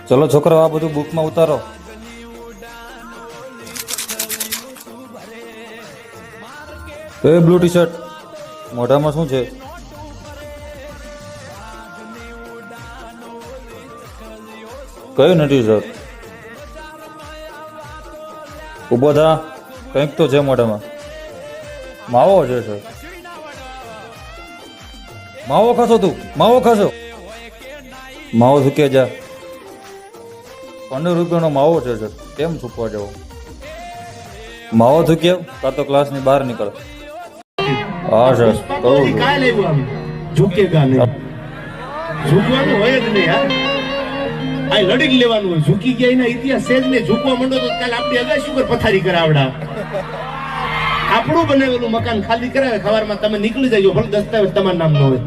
ચલો છોકરા, આ બધું બુકમાં ઉતારો. એ બ્લુ ટી શર્ટ, મોઢામાં શું છે? કયું નથી સર? ઊભો થા, કંઈક તો છે મોઢામાં. માવો છે સર. માવો ખાશો તું? માવો ખાશો? માવો થૂકે જા. 15 રૂપિયાનો માવો છે સર, કેમ થૂકવા જવો? માવો થૂકે કાં તો ક્લાસની બહાર નીકળ. હા સર, કહું ઝૂકેગા નહીં, ઝૂકવાનું હોય જ નહીં. યાર આ લડી લેવાનું હોય. ઝૂકી ગયા એના ઇતિહાસ છે જ નહીં. ઝૂકવા માંડો તો કાલ આપણી અગાઈ શું પથારી કરાવડા. આપણું બનાવેલું મકાન ખાલી કરાવે, ખબરમાં તમે નીકળી જાય ભલે દસ્તાવેજ તમારા નામ ન હોય.